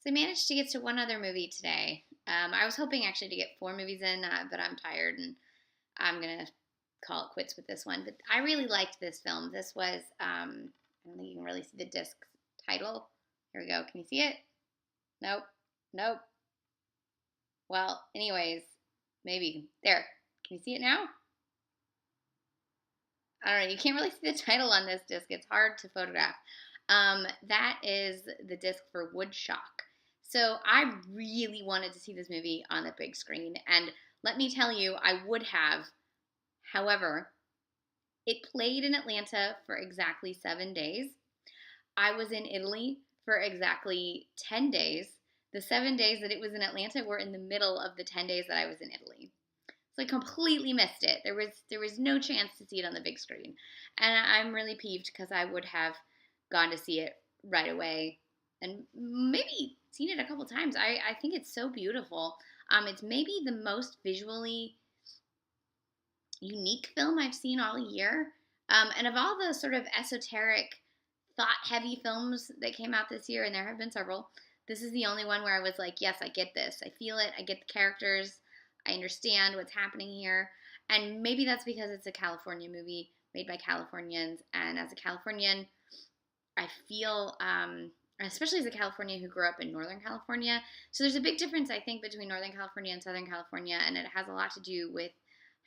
So I managed to get to one other movie today. I was hoping actually to get four movies in, but I'm tired and I'm going to call it quits with this one. But I really liked this film. This was, I don't think you can really see the disc title. Here we go. Can you see it? Nope. Nope. Well, anyways, maybe. There. Can you see it now? I don't know. You can't really see the title on this disc. It's hard to photograph. That is the disc for Woodshock. So I really wanted to see this movie on the big screen. And let me tell you, I would have. However, it played in Atlanta for exactly 7 days. I was in Italy for exactly 10 days. The 7 days that it was in Atlanta were in the middle of the 10 days that I was in Italy. So I completely missed it. There was no chance to see it on the big screen. And I'm really peeved because I would have gone to see it right away and maybe seen it a couple times. I think it's so beautiful. It's maybe the most visually unique film I've seen all year. And of all the sort of esoteric, thought-heavy films that came out this year, and there have been several, this is the only one where I was like, yes, I get this. I feel it. I get the characters. I understand what's happening here. And maybe that's because it's a California movie made by Californians. And as a Californian, I feel, especially as a Californian who grew up in Northern California, so there's a big difference, I think, between Northern California and Southern California, and it has a lot to do with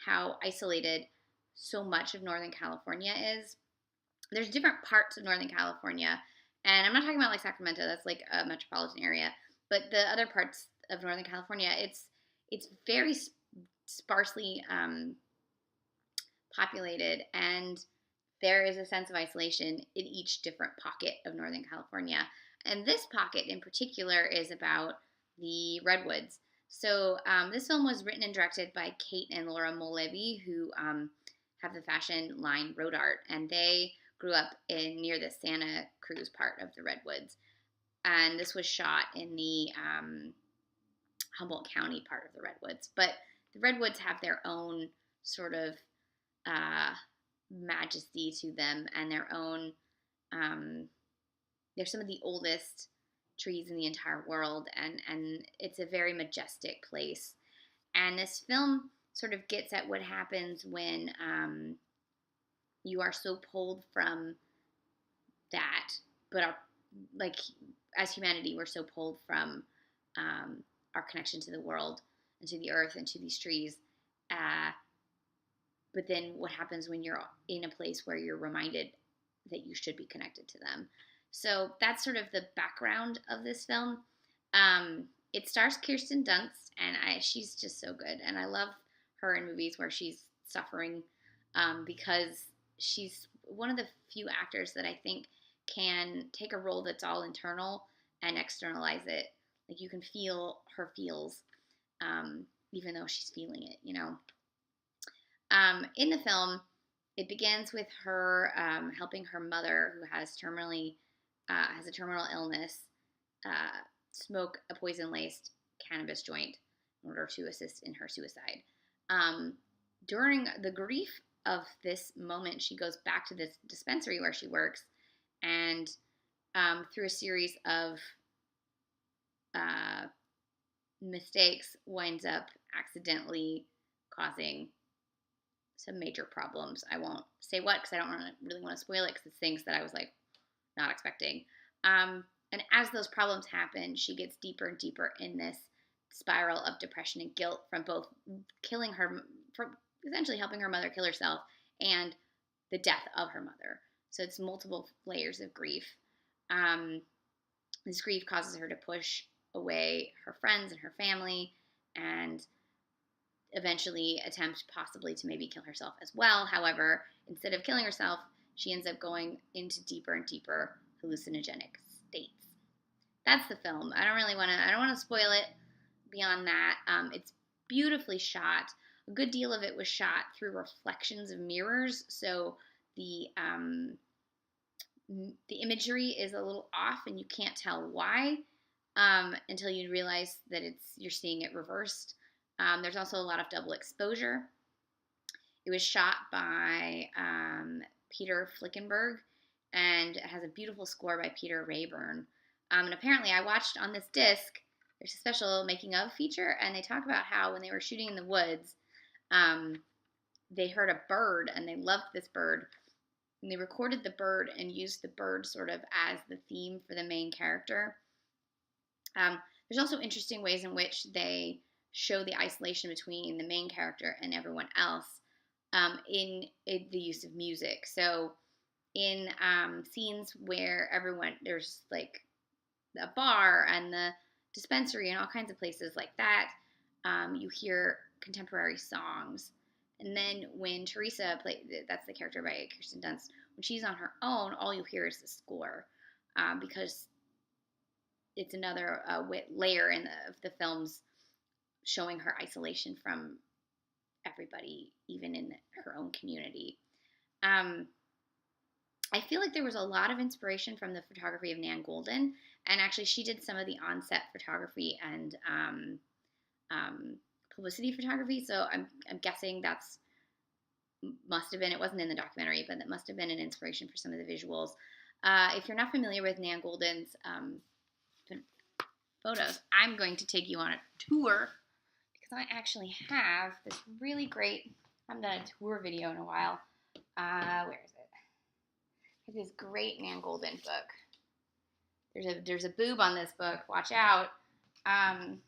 how isolated so much of Northern California is. There's different parts of Northern California, and I'm not talking about like Sacramento, that's like a metropolitan area, but the other parts of Northern California, it's very sparsely populated, and there is a sense of isolation in each different pocket of Northern California. And this pocket in particular is about the redwoods. So this film was written and directed by Kate and Laura Mulleavy, who have the fashion line Road Art, and they grew up near the Santa Cruz part of the redwoods. And this was shot in the Humboldt County part of the redwoods. But the redwoods have their own sort of majesty to them, and their own they're some of the oldest trees in the entire world, and it's a very majestic place. And this film sort of gets at what happens when you are so pulled from that, but like as humanity, we're so pulled from our connection to the world and to the earth and to these trees. But then what happens when you're in a place where you're reminded that you should be connected to them? So that's sort of the background of this film. It stars Kirsten Dunst, and she's just so good. And I love her in movies where she's suffering because she's one of the few actors that I think can take a role that's all internal and externalize it. Like you can feel her feels even though she's feeling it, you know. In the film, it begins with her helping her mother, who has a terminal illness, smoke a poison-laced cannabis joint in order to assist in her suicide. During the grief of this moment, she goes back to this dispensary where she works, and through a series of mistakes, winds up accidentally causing some major problems. I won't say what because I don't really want to spoil it because it's things that I was like not expecting. And as those problems happen, she gets deeper and deeper in this spiral of depression and guilt from both killing her, from essentially helping her mother kill herself, and the death of her mother. So it's multiple layers of grief. This grief causes her to push away her friends and her family, and eventually attempt possibly to maybe kill herself as well. However, instead of killing herself, she ends up going into deeper and deeper hallucinogenic states. That's the film. I don't want to spoil it beyond that. It's beautifully shot. A good deal of it was shot through reflections of mirrors, so the imagery is a little off and you can't tell why until you realize that you're seeing it reversed. There's also a lot of double exposure. It was shot by Peter Flickenberg, and it has a beautiful score by Peter Rayburn. And apparently I watched on this disc, there's a special making of feature, and they talk about how when they were shooting in the woods, they heard a bird and they loved this bird. And they recorded the bird and used the bird sort of as the theme for the main character. There's also interesting ways in which they show the isolation between the main character and everyone else in the use of music. So in scenes where there's like a bar and the dispensary and all kinds of places like that, you hear contemporary songs. And then when Teresa that's the character by Kirsten Dunst, when she's on her own, all you hear is the score, because it's another layer of the film's showing her isolation from everybody, even in her own community. I feel like there was a lot of inspiration from the photography of Nan Goldin, and actually she did some of the on-set photography and publicity photography, so I'm guessing must have been, it wasn't in the documentary, but that must have been an inspiration for some of the visuals. If you're not familiar with Nan Goldin's photos, I'm going to take you on a tour, because I actually have this really great, I haven't done a tour video in a while. Where is it? I have this great Nan Goldin book. There's a boob on this book. Watch out. Nan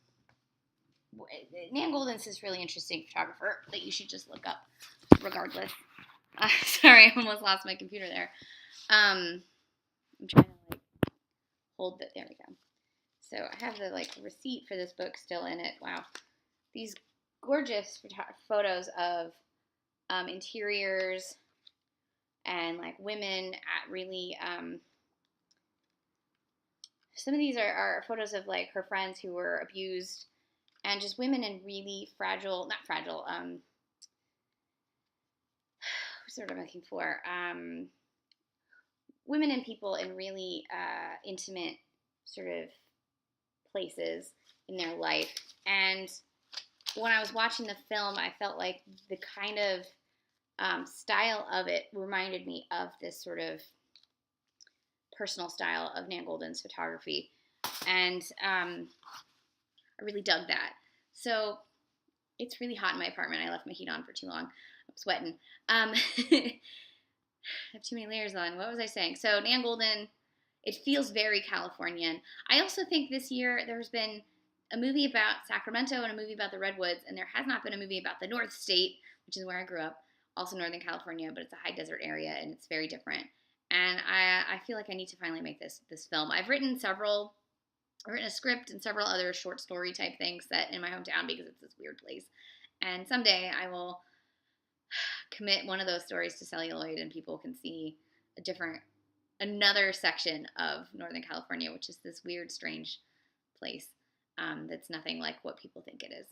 Goldin's this really interesting photographer that you should just look up, regardless. Sorry, I almost lost my computer there. I'm trying to hold it. There we go. So I have the receipt for this book still in it. Wow, these gorgeous photos of interiors and women at really. Some of these are photos of her friends who were abused. And just women in really fragile, not fragile, what's the word I'm looking for? Women and people in really intimate sort of places in their life. And when I was watching the film, I felt like the kind of style of it reminded me of this sort of personal style of Nan Goldin's photography. And I really dug that. So it's really hot in my apartment. I left my heat on for too long. I'm sweating. I have too many layers on. What was I saying? So Nan Goldin, it feels very Californian. I also think this year there's been a movie about Sacramento and a movie about the Redwoods, and there has not been a movie about the North State, which is where I grew up, also Northern California, but it's a high desert area and it's very different. And I feel like I need to finally make this film. I've written a script and several other short story type things set in my hometown because it's this weird place. And someday I will commit one of those stories to celluloid and people can see another section of Northern California, which is this weird, strange place that's nothing like what people think it is.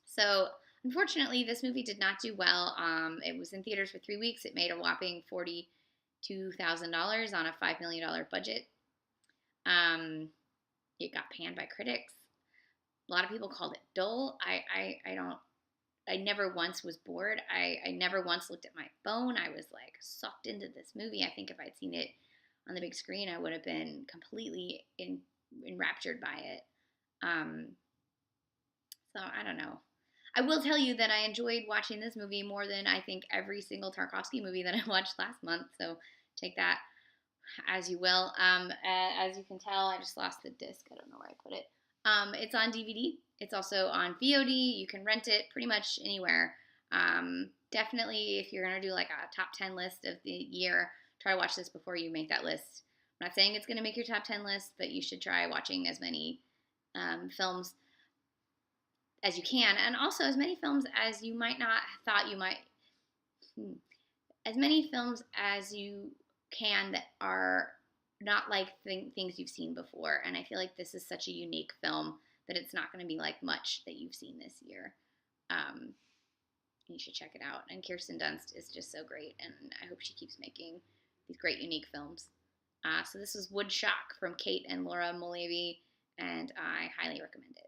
So unfortunately, this movie did not do well. It was in theaters for 3 weeks. It made a whopping $42,000 on a $5 million budget. It got panned by critics. A lot of people called it dull. I never once was bored. I never once looked at my phone. I was sucked into this movie. I think if I'd seen it on the big screen, I would have been completely enraptured by it. So I don't know. I will tell you that I enjoyed watching this movie more than I think every single Tarkovsky movie that I watched last month. So take that as you will. As you can tell, I just lost the disc. I don't know where I put it. It's on DVD. It's also on VOD. You can rent it pretty much anywhere. Definitely, if you're going to do a top 10 list of the year, try to watch this before you make that list. I'm not saying it's going to make your top 10 list, but you should try watching as many films as you can, and also as many films as you might not have thought you might. As many films as you can that are not like things you've seen before. And I feel like this is such a unique film that it's not going to be like much that you've seen this year. You should check it out. And Kirsten Dunst is just so great, and I hope she keeps making these great, unique films. So this was Woodshock from Kate and Laura Mulleavy, and I highly recommend it.